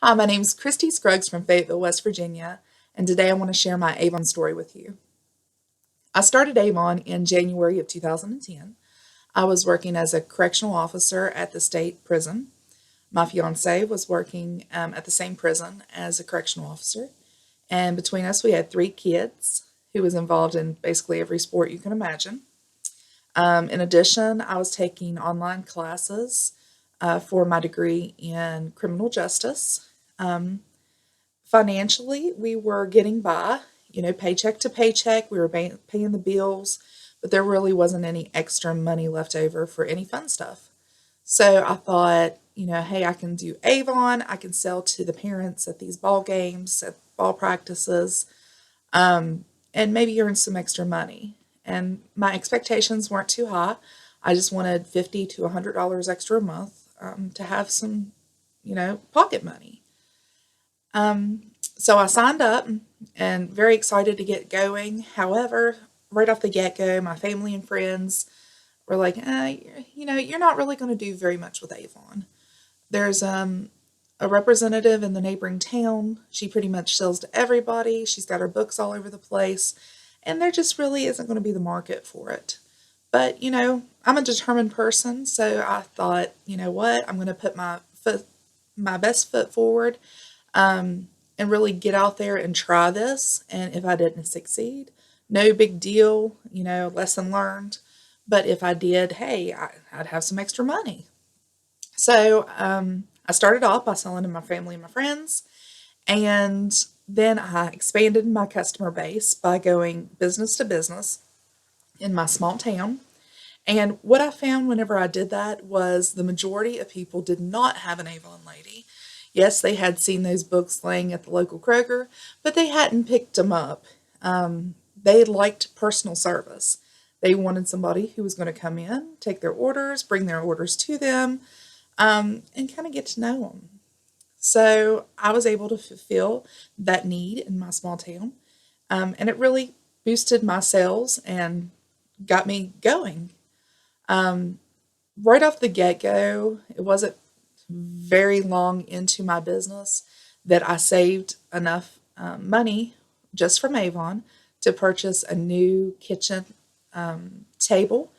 Hi, my name is Christy Scruggs from Fayetteville, West Virginia, and today I want to share my AVON story with you. I started AVON in January of 2010. I was working as a correctional officer at the state prison. My fiance was working at the same prison as a correctional officer, and between us, we had 3 kids who was involved in basically every sport you can imagine. In addition, I was taking online classes for my degree in criminal justice. Financially, we were getting by, paycheck to paycheck. We were paying the bills, but there really wasn't any extra money left over for any fun stuff. So I thought, hey, I can do Avon. I can sell to the parents at these ball games, at ball practices, and maybe earn some extra money. And my expectations weren't too high. I just wanted $50 to $100 extra a month to have some, pocket money. So I signed up and very excited to get going. However, right off the get go, my family and friends were like, you're not really going to do very much with Avon. There's a representative in the neighboring town. She pretty much sells to everybody. She's got her books all over the place, and there just really isn't going to be the market for it. But I'm a determined person, so I thought, you know what, I'm going to put my best foot forward, and really get out there and try this. And if I didn't succeed, no big deal, lesson learned. But if I did, hey, I'd have some extra money. So I started off by selling to my family and my friends, and then I expanded my customer base by going business to business in my small town. And what I found whenever I did that was the majority of people did not have an Avon lady. Yes, they had seen those books laying at the local Kroger, but they hadn't picked them up. They liked personal service. They wanted somebody who was going to come in, take their orders, bring their orders to them, and kind of get to know them. So I was able to fulfill that need in my small town, and it really boosted my sales and got me going. Right off the get go, it wasn't very long into my business that I saved enough money just from Avon to purchase a new kitchen table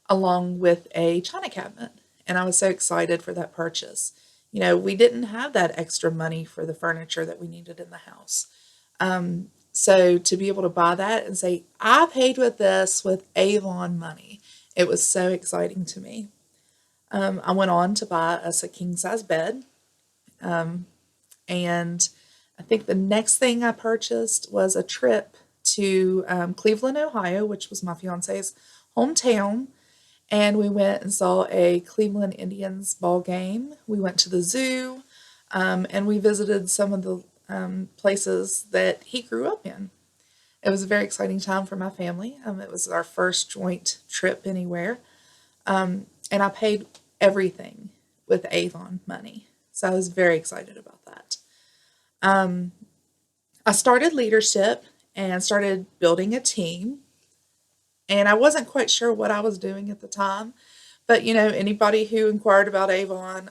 along with a china cabinet. And I was so excited for that purchase. We didn't have that extra money for the furniture that we needed in the house. So to be able to buy that and say, I paid with this with Avon money, it was so exciting to me. I went on to buy us a king size bed. And I think the next thing I purchased was a trip to Cleveland, Ohio, which was my fiance's hometown. And we went and saw a Cleveland Indians ball game. We went to the zoo, and we visited some of the places that he grew up in. It was a very exciting time for my family. It was our first joint trip anywhere. And I paid everything with Avon money. So I was very excited about that. I started leadership and started building a team. And I wasn't quite sure what I was doing at the time. But, anybody who inquired about Avon,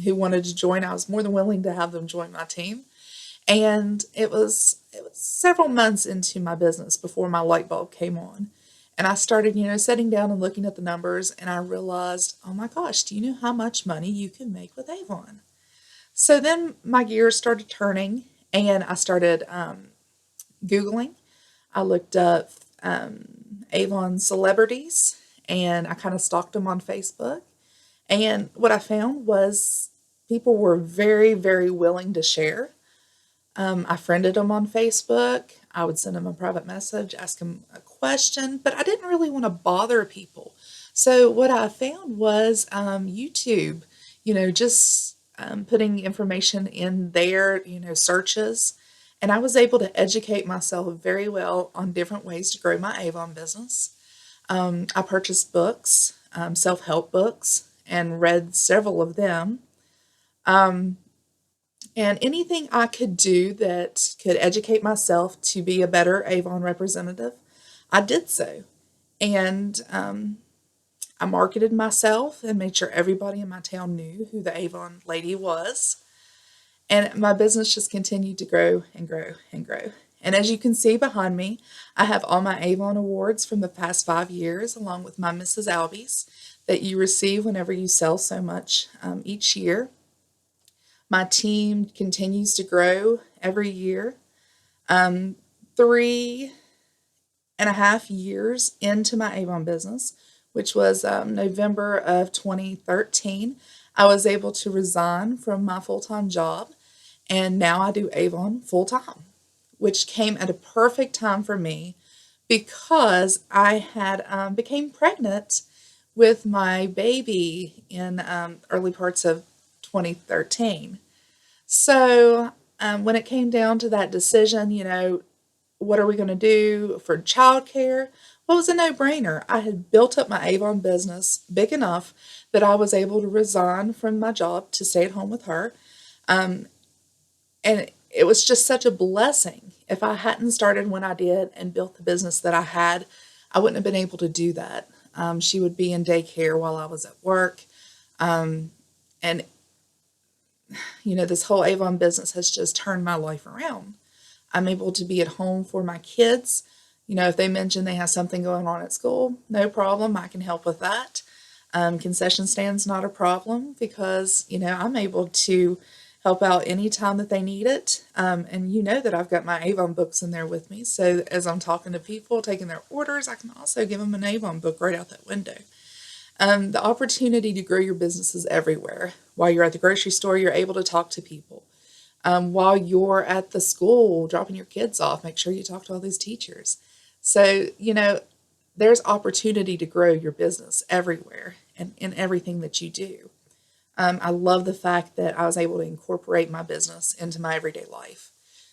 who wanted to join, I was more than willing to have them join my team. And it was several months into my business before my light bulb came on. And I started, sitting down and looking at the numbers, and I realized, oh my gosh, do you know how much money you can make with Avon? So then my gears started turning, and I started Googling. I looked up Avon celebrities, and I kind of stalked them on Facebook. And what I found was people were very, very willing to share. I friended them on Facebook. I would send them a private message, ask them a question, but I didn't really want to bother people. So what I found was YouTube, just putting information in their, searches. And I was able to educate myself very well on different ways to grow my Avon business. I purchased books, self-help books, and read several of them. And anything I could do that could educate myself to be a better Avon representative, I did so. And I marketed myself and made sure everybody in my town knew who the Avon lady was. And my business just continued to grow and grow and grow. And as you can see behind me, I have all my Avon awards from the past 5 years, along with my Mrs. Albies that you receive whenever you sell so much each year. My team continues to grow every year. 3.5 years into my Avon business, which was November of 2013, I was able to resign from my full time job, and now I do Avon full time, which came at a perfect time for me because I had became pregnant with my baby in early parts of 2013. So when it came down to that decision, what are we going to do for childcare? Well, it was a no brainer. I had built up my Avon business big enough that I was able to resign from my job to stay at home with her. And it was just such a blessing. If I hadn't started when I did and built the business that I had, I wouldn't have been able to do that. She would be in daycare while I was at work. And, this whole Avon business has just turned my life around. I'm able to be at home for my kids. If they mention they have something going on at school, no problem. I can help with that. Concession stand's not a problem because, I'm able to help out anytime that they need it. And that I've got my Avon books in there with me. So as I'm talking to people, taking their orders, I can also give them an Avon book right out that window. The opportunity to grow your business is everywhere. While you're at the grocery store, you're able to talk to people. While you're at the school dropping your kids off, make sure you talk to all these teachers. So, there's opportunity to grow your business everywhere and in everything that you do. I love the fact that I was able to incorporate my business into my everyday life.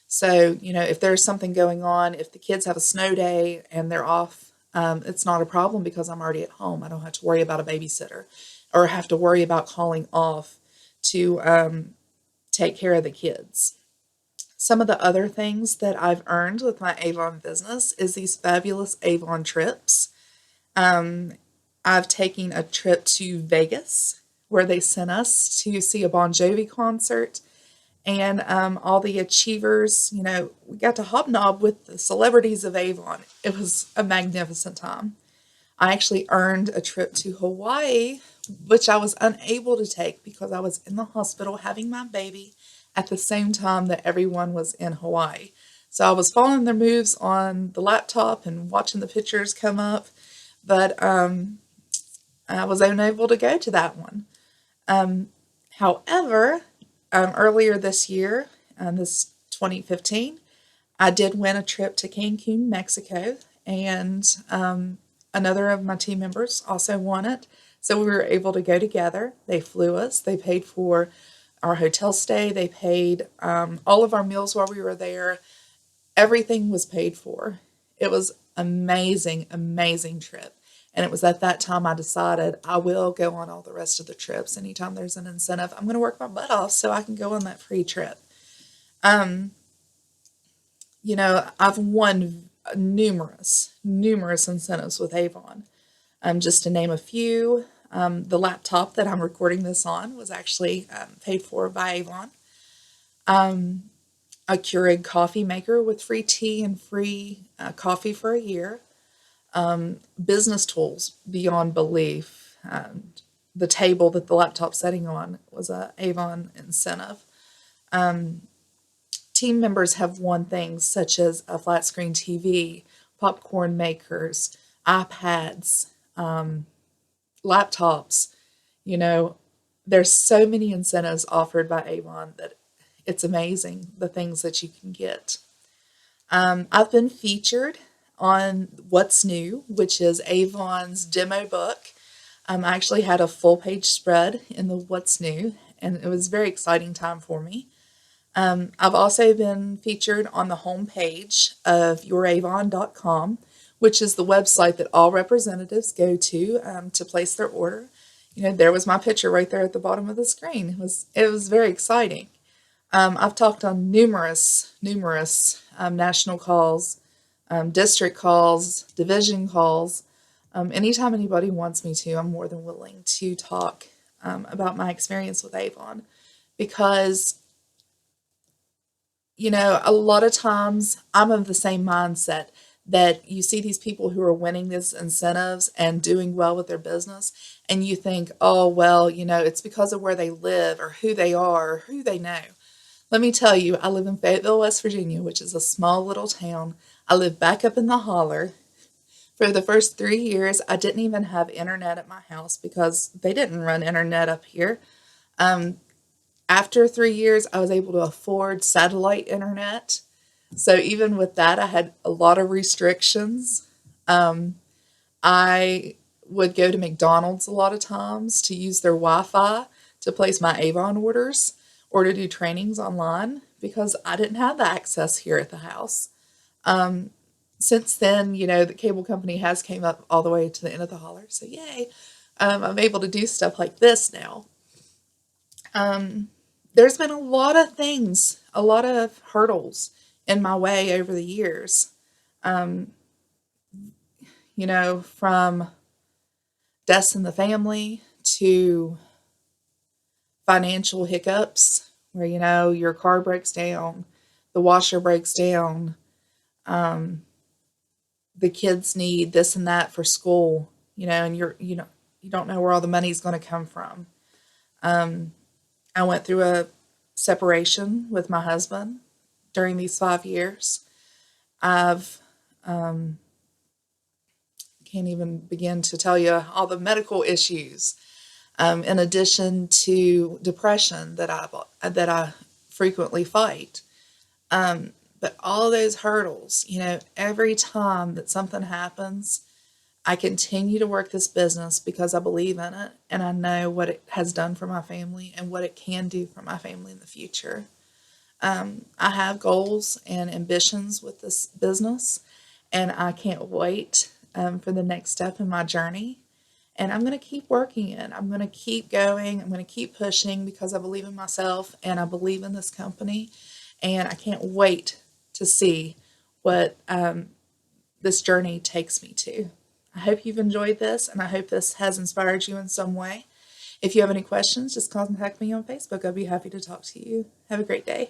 So, if there's something going on, if the kids have a snow day and they're off, it's not a problem because I'm already at home. I don't have to worry about a babysitter or have to worry about calling off to take care of the kids. Some of the other things that I've earned with my Avon business is these fabulous Avon trips. I've taken a trip to Vegas where they sent us to see a Bon Jovi concert, and all the achievers, we got to hobnob with the celebrities of Avon. It was a magnificent time. I actually earned a trip to Hawaii, which I was unable to take because I was in the hospital having my baby at the same time that everyone was in Hawaii. So I was following their moves on the laptop and watching the pictures come up, but I was unable to go to that one. However, earlier this year, this 2015, I did win a trip to Cancun, Mexico, and another of my team members also won it. So we were able to go together. They flew us. They paid for our hotel stay. They paid all of our meals while we were there. Everything was paid for. It was amazing, amazing trip. And it was at that time I decided I will go on all the rest of the trips. Anytime there's an incentive, I'm going to work my butt off so I can go on that free trip. I've won numerous incentives with Avon. Just to name a few, the laptop that I'm recording this on was actually paid for by Avon. A Keurig coffee maker with free tea and free coffee for a year. Business tools beyond belief. The table that the laptop's sitting on was a Avon incentive. Team members have won things such as a flat screen TV, popcorn makers, iPads, laptops. There's so many incentives offered by Avon that it's amazing the things that you can get. I've been featured on What's New, which is Avon's demo book. I actually had a full page spread in the What's New, and it was a very exciting time for me. I've also been featured on the homepage of youravon.com, which is the website that all representatives go to place their order. There was my picture right there at the bottom of the screen. It was very exciting. I've talked on numerous national calls, district calls, division calls. Anytime anybody wants me to, I'm more than willing to talk about my experience with Avon because A lot of times I'm of the same mindset that you see these people who are winning these incentives and doing well with their business, and you think, oh, well, it's because of where they live or who they are or who they know. Let me tell you, I live in Fayetteville, West Virginia, which is a small little town. I live back up in the holler. For the first 3 years, I didn't even have internet at my house because they didn't run internet up here. After 3 years, I was able to afford satellite internet. So even with that, I had a lot of restrictions. I would go to McDonald's a lot of times to use their Wi Fi to place my Avon orders or to do trainings online because I didn't have the access here at the house. Since then, the cable company has came up all the way to the end of the holler. So yay, I'm able to do stuff like this now. There's been a lot of things, a lot of hurdles in my way over the years. From deaths in the family to financial hiccups where, your car breaks down, the washer breaks down, the kids need this and that for school, and you don't know where all the money's going to come from. I went through a separation with my husband during these 5 years. I've can't even begin to tell you all the medical issues, in addition to depression that I frequently fight. But all those hurdles, every time that something happens, I continue to work this business because I believe in it and I know what it has done for my family and what it can do for my family in the future. I have goals and ambitions with this business, and I can't wait for the next step in my journey. And I'm going to keep working it. I'm going to keep going. I'm going to keep pushing because I believe in myself and I believe in this company. And I can't wait to see what this journey takes me to. I hope you've enjoyed this and I hope this has inspired you in some way. If you have any questions, just contact me on Facebook. I'd be happy to talk to you. Have a great day.